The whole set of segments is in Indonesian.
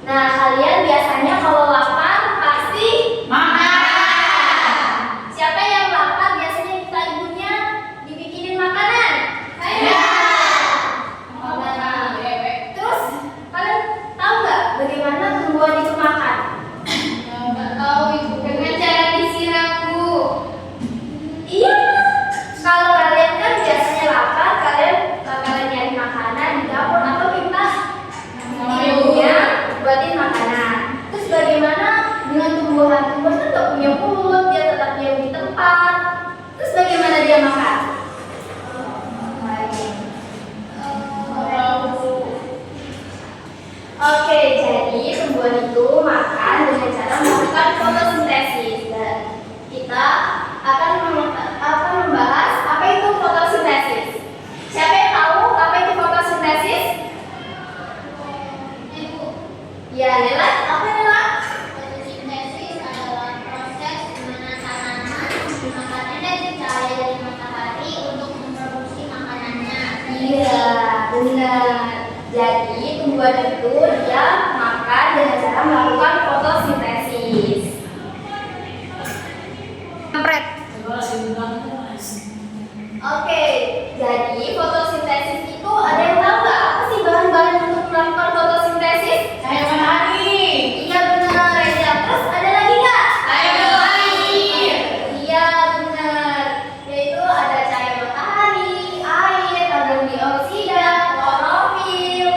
Nah, kalian biasanya kalau lapar pasti makan. Siapa yang lapar biasanya minta ibunya dibikinin makanan? Saya. Nah, terus kalian tahu nggak bagaimana tumbuhan itu makan? Nggak tahu ibu. Dengan cara disiram, Bu. Iya. Kalau kalian kan biasanya lapar, kalian bakalan nyari makanan di dapur atau minta ibunya buatin makanan. Terus bagaimana dengan tumbuhan? Tumbuhan kan nggak punya mulut, dia tetap diam di tempat. Terus bagaimana dia makan? Oke, jadi tumbuhan itu makan dengan cara melakukan fotosintesis. Dan kita akan membahas apa itu fotosintesis. Siapa yang tahu apa itu fotosintesis? Ibu. Ya, Lela, apa Lela? Fotosintesis adalah proses di mana tanaman menggunakan energi cahaya dari matahari untuk memproduksi makanannya. Iya, benar. Jadi tumbuhan itu dia makan dengan cara melakukan fotosintesis. Oke, jadi fotosintesis itu ada yang tahu nggak apa sih bahan-bahan untuk melakukan fotosintesis? Cahaya matahari. Iya benar, Reza. Terus ada lagi nggak? Cahaya air. Iya benar. Yaitu ada cahaya matahari, air, karbon dioksida, klorofil.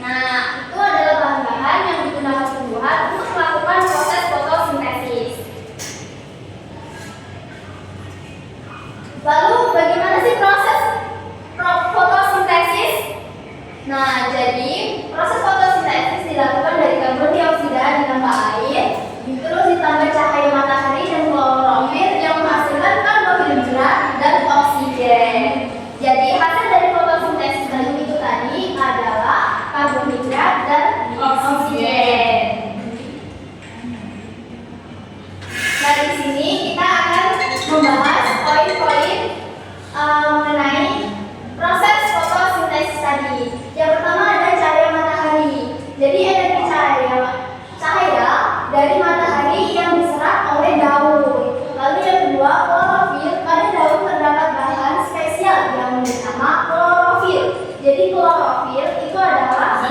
Nah, itu adalah bahan-bahan yang digunakan tumbuhan untuk melakukan proses fotosintesis. Lalu bagaimana sih proses fotosintesis? Nah, jadi proses fotosintesis dilakukan dari karbon dioksida ditambah air, terus ditambah cahaya matahari dan klorofil yang menghasilkan karbohidrat dan oksigen. Jadi hasil dari fotosintesis itu tadi adalah karbohidrat dan oksigen. Nah, di sini kita akan membahas poin-poin mengenai proses fotosintesis tadi. Yang pertama ada cahaya matahari. Jadi energi cahaya dari matahari yang diserap oleh daun. Lalu yang kedua klorofil. Pada daun terdapat bahan spesial yang bernama klorofil. Jadi klorofil itu adalah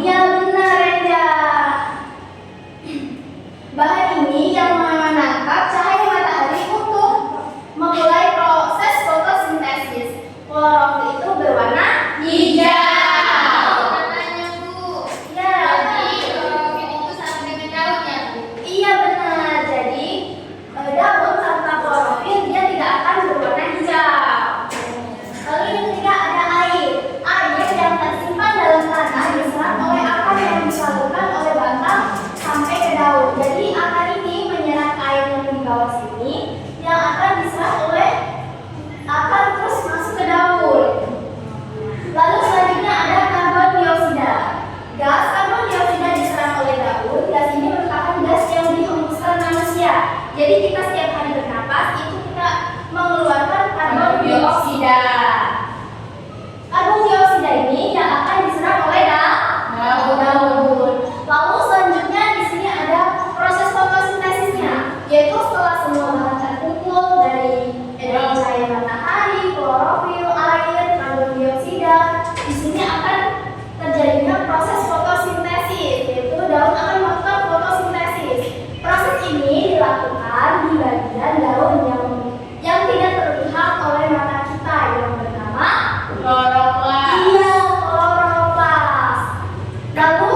iya benar Renda. Bahan ini yang menangkap cahaya matahari untuk memulai proses fotosintesis. Klorofil itu berwarna hijau. Katanya Bu. Ya. Jadi klorofil itu sama dengan daun ya Bu. Iya benar. Jadi daun tanpa klorofil dia tidak akan berwarna hijau. Lalu yang ketiga ada air. Air yang tersimpan dalam tanah diserap oleh akar yang disalurkan oleh batang sampai ke daun. Jadi akar ini menyerap air yang di bawah sini yang akan diserap oleh akar terus masuk ke daun. Lalu selanjutnya ada karbon dioksida. Gas karbon dioksida diserap oleh daun. Gas ini merupakan gas yang dihembuskan manusia. Jadi kita setiap hari bernapas itu kita mengeluarkan karbon dioksida. Karbon dioksida ini yang akan diserap oleh daun. Lalu selanjutnya di sini ada proses fotosintesisnya, yaitu setelah semua bahan terkumpul dari energi cahaya matahari, klorofil, air, karbon dioksida, di sini akan terjadinya proses fotosintesis, yaitu daun akan melakukan fotosintesis. Proses ini dilakukan di bagian daun yang tidak terlihat oleh mata kita yang bernama Kloroplas. iya, kloroplas. Lalu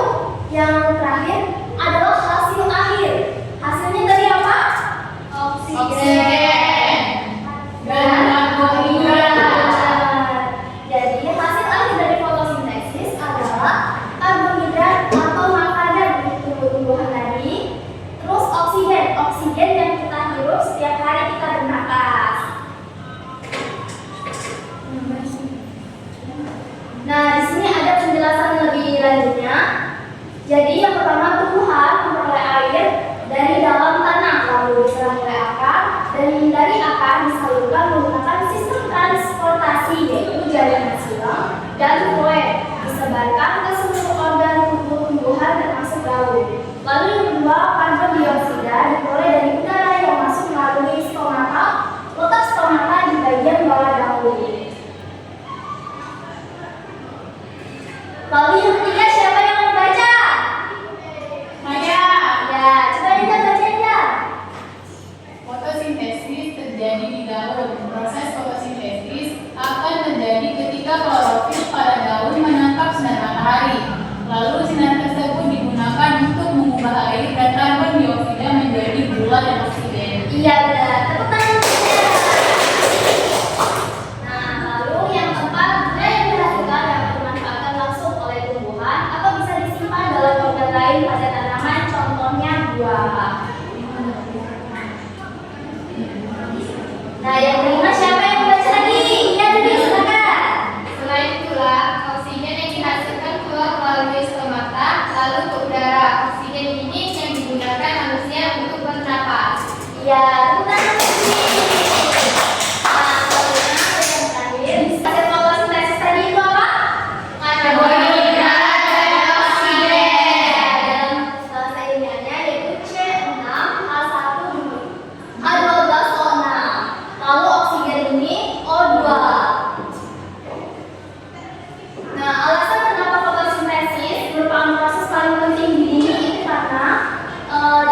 yang terakhir adalah hasil akhir. Hasilnya tadi apa? Oksigen. Dan karbohidrat. Jadi hasil akhir dari fotosintesis adalah karbohidrat atau makanan untuk tumbuh-tumbuhan tadi. Terus oksigen yang kita hirup setiap hari kita bernapas. Nah, di sini ada penjelasan lebih lanjutnya. Jadi yang pertama tumbuhan memperoleh air dari dalam tanah lalu diserap oleh akar dan dari akar disalurkan menggunakan sistem transportasi yaitu jaringan silang dan fluid disebarkan ke seluruh organ tubuh tumbuhan termasuk daun. Lalu yang kedua, karbon dioksida diperoleh dari udara yang masuk melalui stomata. Letak stomata di bagian bawah daun. Lalu yang ketiga, siapa yang membaca? Saya. Ya, coba Indah baca Indah. Fotosintesis terjadi di daun. Proses fotosintesis akan terjadi ketika klorofil pada daun menangkap sinar matahari. Lalu sinar tersebut digunakan untuk mengubah air dan karbon dioksida menjadi gula dan oksigen. Iya benar. Tepuk tangan Indah. Nah, lalu yang keempat, gula yang dihasilkan dapat dimanfaatkan langsung oleh tumbuhan atau bisa disimpan dalam organ lain pada tanaman, contohnya buah. Nah, yang kelima siapa yang membaca lagi? Iya, jadi silakan. Selain gula, oksigen yang dihasilkan keluar melalui stomata lalu ke udara. Oksigen ini yang digunakan manusia untuk bernapas. Iya, tepuk tangan lagi. Nah, selanjutnya yang terakhir, hasil fotosintesis tadi itu apa? Karbohidrat dan oksigen. Dalam bahasa ilmiahnya yaitu C6H1 H12O6. Lalu oksigen ini O2. Nah, alasan kenapa fotosintesis merupakan proses paling penting di dunia itu karena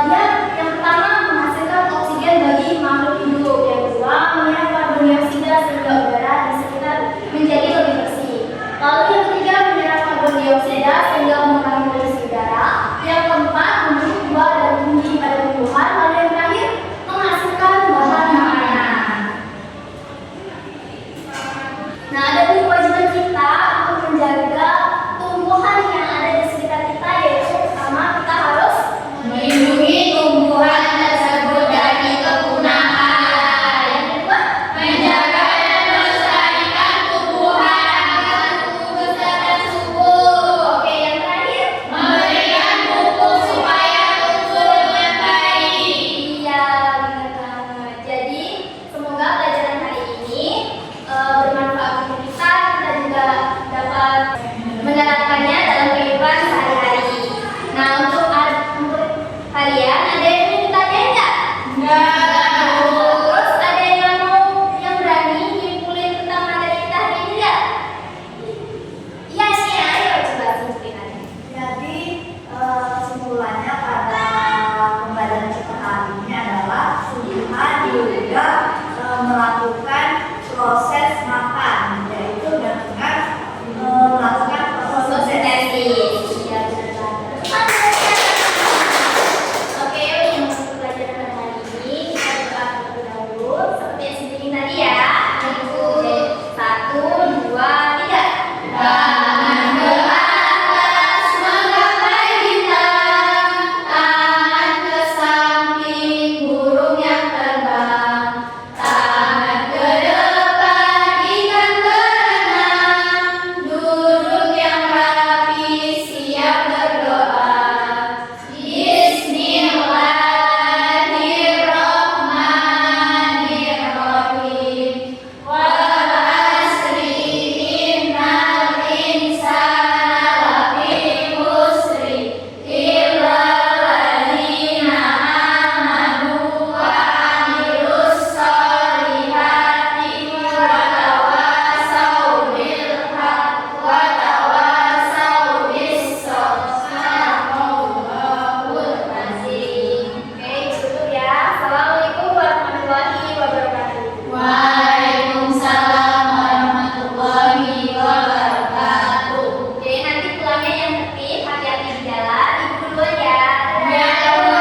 dia yang pertama menghasilkan oksigen bagi makhluk hidup, yang kedua menyerap karbon dioksida sehingga udara di sekitar menjadi lebih bersih. Lalu yang ketiga menyerap karbon dioksida sehingga mengurangi polusi udara. Yang keempat memberi buah dan tumbuh pada tumbuhan. Lalu yang terakhir menghasilkan bahan makanan. Nah, ada kewajiban kita untuk menjaga tumbuhan yang ada di sekitar kita, yaitu pertama kita harus Melindungi tumbuhan tersebut dari kepunahan. yang kedua Menjaga dan melestarikan tumbuhan agar tumbuh besar dan subur. oke yang terakhir Memberikan pupuk supaya tumbuh dengan baik. iya benar banget. Jadi semoga pelajaran hari ini bermanfaat untuk kita juga dapat menerapkannya dalam kehidupan sehari-hari. Nah, untuk kalian ada yang ingin ditanyain nggak? Terus ada yang berani nyimpulin tentang materi kita hari ini nggak? Iya nih, ayo coba simpulin aja. Jadi kesimpulannya pada pembelajaran kita hari ini adalah tumbuhan juga melakukan proses makan, yaitu dengan melakukan fotosintesis. Iya benar banget. Oke, yang untuk pelajaran hari ini kita buka terlebih dahulu seperti yang sebelum tadi ya. Oke, 1, 2, 3. Tangan ke atas menggapai bintang, tangan ke samping burung yang terbang, tangan ke depan ikan berenang, duduk yang rapi siap berdoa. Bismillahirrahmanirrahim. Wal asri innal insana lafi khusri illa alladzina amanu wa amilus solihati wa tawassaw bil haqq wa tawassaw bis sabr. Sadaqallahul azim. Oke, tutup ya. Assalamualaikum warahmatullahi wabarakatuh. Waalaikumsalam warahmatullahi wabarakatuh. Oke, nanti pulangnya yang tertib, hati-hati di jalan. Ibu duluan ya. Ya, Bu.